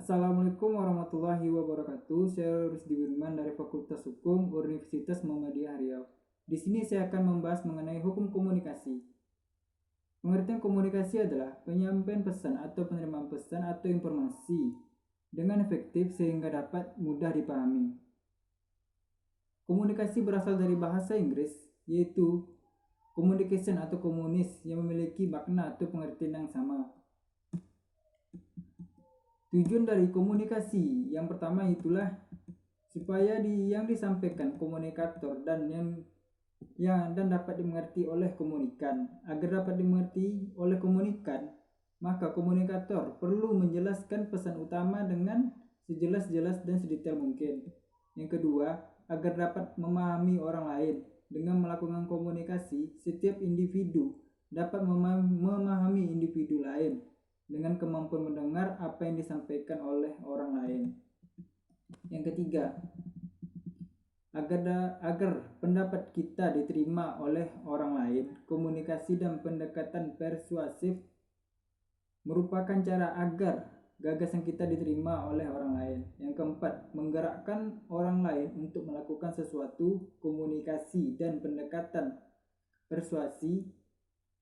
Assalamualaikum warahmatullahi wabarakatuh. Saya Rusdi Wirman dari Fakultas Hukum Universitas Muhammadiyah Riau. Di sini saya akan membahas mengenai hukum komunikasi. Pengertian komunikasi adalah penyampaian pesan atau penerimaan pesan atau informasi dengan efektif sehingga dapat mudah dipahami. Komunikasi berasal dari bahasa Inggris, yaitu communication atau komunis yang memiliki makna atau pengertian yang sama. Tujuan dari komunikasi yang pertama itulah supaya yang disampaikan komunikator dan dapat dimengerti oleh komunikan. Agar dapat dimengerti oleh komunikan, maka komunikator perlu menjelaskan pesan utama dengan sejelas-jelas dan sedetail mungkin. Yang kedua, agar dapat memahami orang lain. Dengan melakukan komunikasi, setiap individu dapat memahami individu lain dengan kemampuan mendengar apa yang disampaikan oleh orang lain. Yang ketiga, agar pendapat kita diterima oleh orang lain, komunikasi dan pendekatan persuasif merupakan cara agar gagasan kita diterima oleh orang lain. Yang keempat, menggerakkan orang lain untuk melakukan sesuatu. Komunikasi dan pendekatan persuasi,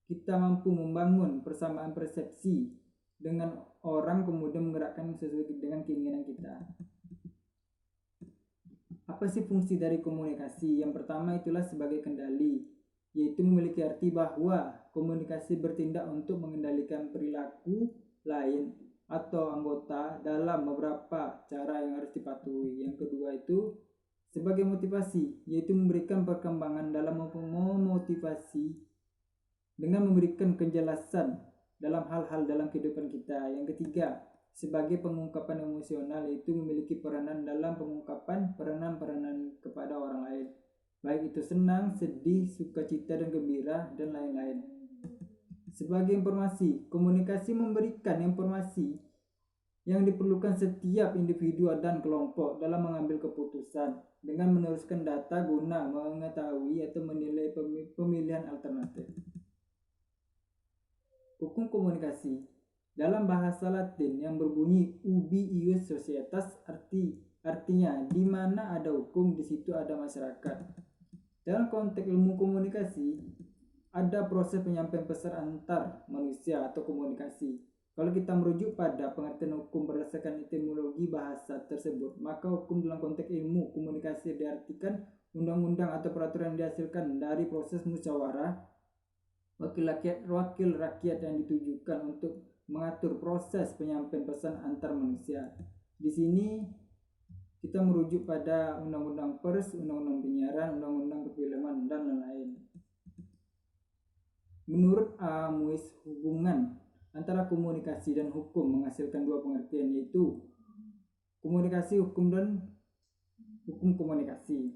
kita mampu membangun persamaan persepsi dengan orang, kemudian menggerakkan sesuai dengan keinginan kita. Apa sih fungsi dari komunikasi? Yang pertama itulah sebagai kendali, yaitu memiliki arti bahwa komunikasi bertindak untuk mengendalikan perilaku lain atau anggota dalam beberapa cara yang harus dipatuhi. Yang kedua itu sebagai motivasi, yaitu memberikan perkembangan dalam memotivasi dengan memberikan kejelasan dalam hal-hal dalam kehidupan kita. Yang ketiga, sebagai pengungkapan emosional, yaitu memiliki peranan dalam pengungkapan peranan kepada orang lain, baik itu senang, sedih, sukacita dan gembira dan lain-lain. Sebagai informasi, komunikasi memberikan informasi yang diperlukan setiap individu dan kelompok dalam mengambil keputusan dengan meneruskan data guna mengetahui atau menilai pemilihan alternatif. Hukum komunikasi dalam bahasa Latin yang berbunyi ubi ius societas, artinya di mana ada hukum di situ ada masyarakat. Dalam konteks ilmu komunikasi ada proses penyampaian pesan antar manusia atau komunikasi. Kalau kita merujuk pada pengertian hukum berdasarkan etimologi bahasa tersebut, maka hukum dalam konteks ilmu komunikasi diartikan undang-undang atau peraturan yang dihasilkan dari proses musyawarah wakil rakyat yang ditujukan untuk mengatur proses penyampaian pesan antar manusia. Di sini kita merujuk pada undang-undang pers, undang-undang penyiaran, undang-undang perfilman dan lain-lain. Menurut Muis, hubungan antara komunikasi dan hukum menghasilkan dua pengertian, yaitu komunikasi hukum dan hukum komunikasi.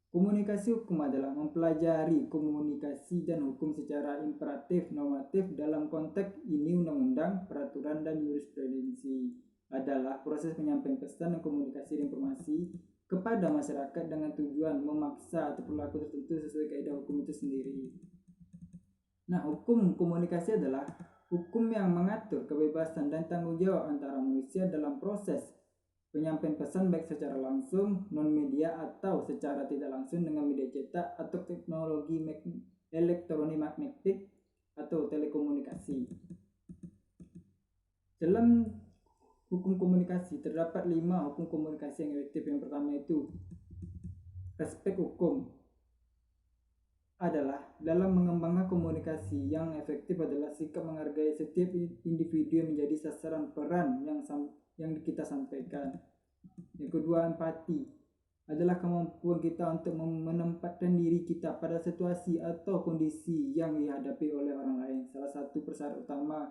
Komunikasi hukum adalah mempelajari komunikasi dan hukum secara imperatif normatif. Dalam konteks ini undang-undang, peraturan, dan jurisprudensi adalah proses penyampaian pesan dan komunikasi informasi kepada masyarakat dengan tujuan memaksa atau perilaku tertentu sesuai kaidah hukum itu sendiri. Nah, hukum komunikasi adalah hukum yang mengatur kebebasan dan tanggung jawab antara manusia dalam proses penyampaian pesan baik secara langsung, non-media, atau secara tidak langsung dengan media cetak atau teknologi elektromagnetik atau telekomunikasi. Dalam hukum komunikasi terdapat 5 hukum komunikasi yang efektif. Yang pertama itu respek hukum adalah dalam mengembangkan komunikasi yang efektif adalah sikap menghargai setiap individu yang menjadi sasaran peran yang kita sampaikan. Yang kedua, empati adalah kemampuan kita untuk menempatkan diri kita pada situasi atau kondisi yang dihadapi oleh orang lain. Salah satu persyarat utama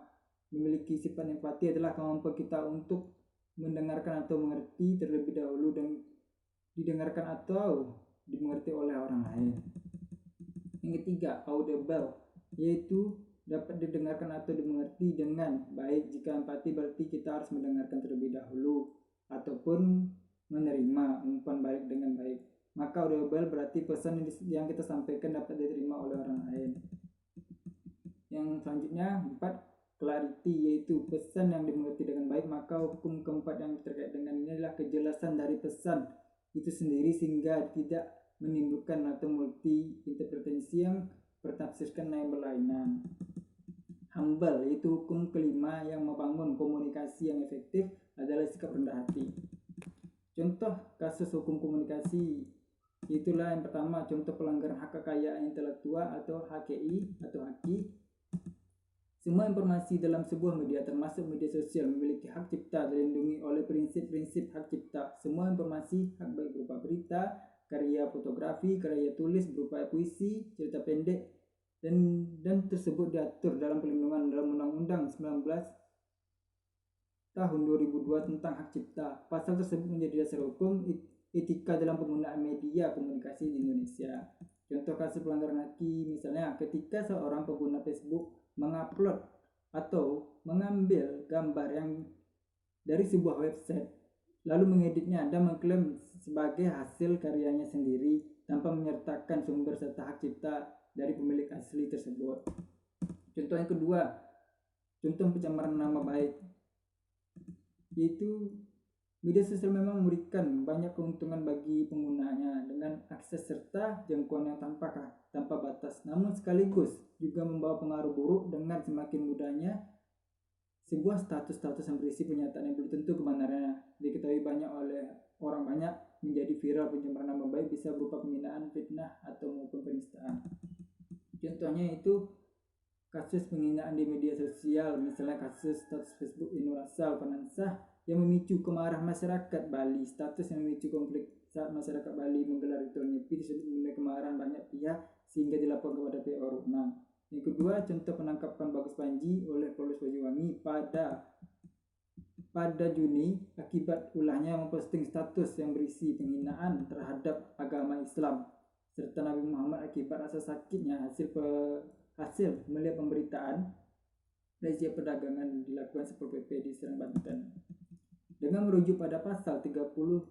memiliki sifat empati adalah kemampuan kita untuk mendengarkan atau mengerti terlebih dahulu dan didengarkan atau dimengerti oleh orang lain. Yang ketiga, audible, yaitu dapat didengarkan atau dimengerti dengan baik. Jika empati berarti kita harus mendengarkan terlebih dahulu ataupun menerima umpan balik dengan baik. Maka audible berarti pesan yang kita sampaikan dapat diterima oleh orang lain. Yang selanjutnya, 4, clarity, yaitu pesan yang dimengerti dengan baik. Maka hukum keempat yang terkait dengan ini adalah kejelasan dari pesan itu sendiri sehingga tidak menimbulkan atau multi interpretasi yang bertafsirkan yang berlainan. Humble, yaitu hukum kelima yang membangun komunikasi yang efektif adalah sikap rendah hati. Contoh kasus hukum komunikasi itulah yang pertama, contoh pelanggaran hak kekayaan intelektual atau HKI atau HAKI. Semua informasi dalam sebuah media termasuk media sosial memiliki hak cipta dilindungi oleh prinsip-prinsip hak cipta. Semua informasi hak baik berupa berita, karya fotografi, karya tulis berupa puisi, cerita pendek dan tersebut diatur dalam perlindungan dalam Undang-Undang 19 tahun 2002 tentang hak cipta. Pasal tersebut menjadi dasar hukum etika dalam penggunaan media komunikasi di Indonesia. Contoh kasus pelanggaran HAKI misalnya ketika seorang pengguna Facebook mengupload atau mengambil gambar yang dari sebuah website lalu mengeditnya dan mengklaim sebagai hasil karyanya sendiri tanpa menyertakan sumber serta hak cipta dari pemilik asli tersebut. Contoh yang kedua, contoh pencemaran nama baik, yaitu media sosial memang memberikan banyak keuntungan bagi penggunanya dengan akses serta jangkauan yang tanpa batas, namun sekaligus juga membawa pengaruh buruk dengan semakin mudahnya sebuah status yang berisi pernyataan yang belum tentu kebenarannya diketahui banyak oleh orang banyak menjadi viral. Pencemaran nama baik bisa berupa penghinaan, fitnah atau maupun penistaan. Contohnya itu kasus penghinaan di media sosial, misalnya kasus status Facebook Inurasal Panansah yang memicu kemarahan masyarakat Bali. Status yang memicu konflik saat masyarakat Bali menggelar ritual nyepi disebut menuai kemarahan banyak pihak sehingga dilaporkan kepada pihak berwenang. Yang kedua, contoh penangkapan Bagus Panji oleh Polres Banyuwangi pada Juni akibat ulahnya memposting status yang berisi penghinaan terhadap agama Islam serta Nabi Muhammad akibat rasa sakitnya hasil melihat pemberitaan razia perdagangan dilakukan Satpol PP di Serang, Banten. Dengan merujuk pada pasal 310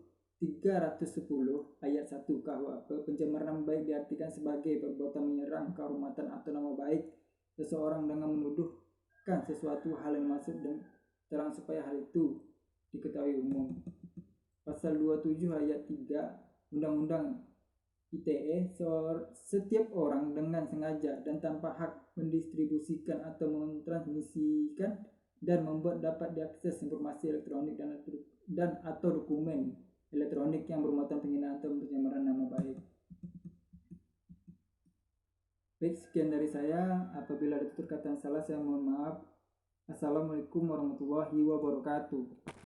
ayat 1 KUHP, pencemaran nama baik diartikan sebagai perbuatan menyerang kehormatan atau nama baik seseorang dengan menuduhkan sesuatu hal yang maksud dan terang supaya hal itu diketahui umum. Pasal 27 ayat 3 Undang-Undang ITE, setiap orang dengan sengaja dan tanpa hak mendistribusikan atau mentransmisikan dan membuat dapat diakses informasi elektronik dan atau dokumen elektronik yang bermuatan penghinaan atau pencemaran nama baik. Baik, sekian dari saya. Apabila ada tutur kata yang salah, saya mohon maaf. Assalamualaikum warahmatullahi wabarakatuh.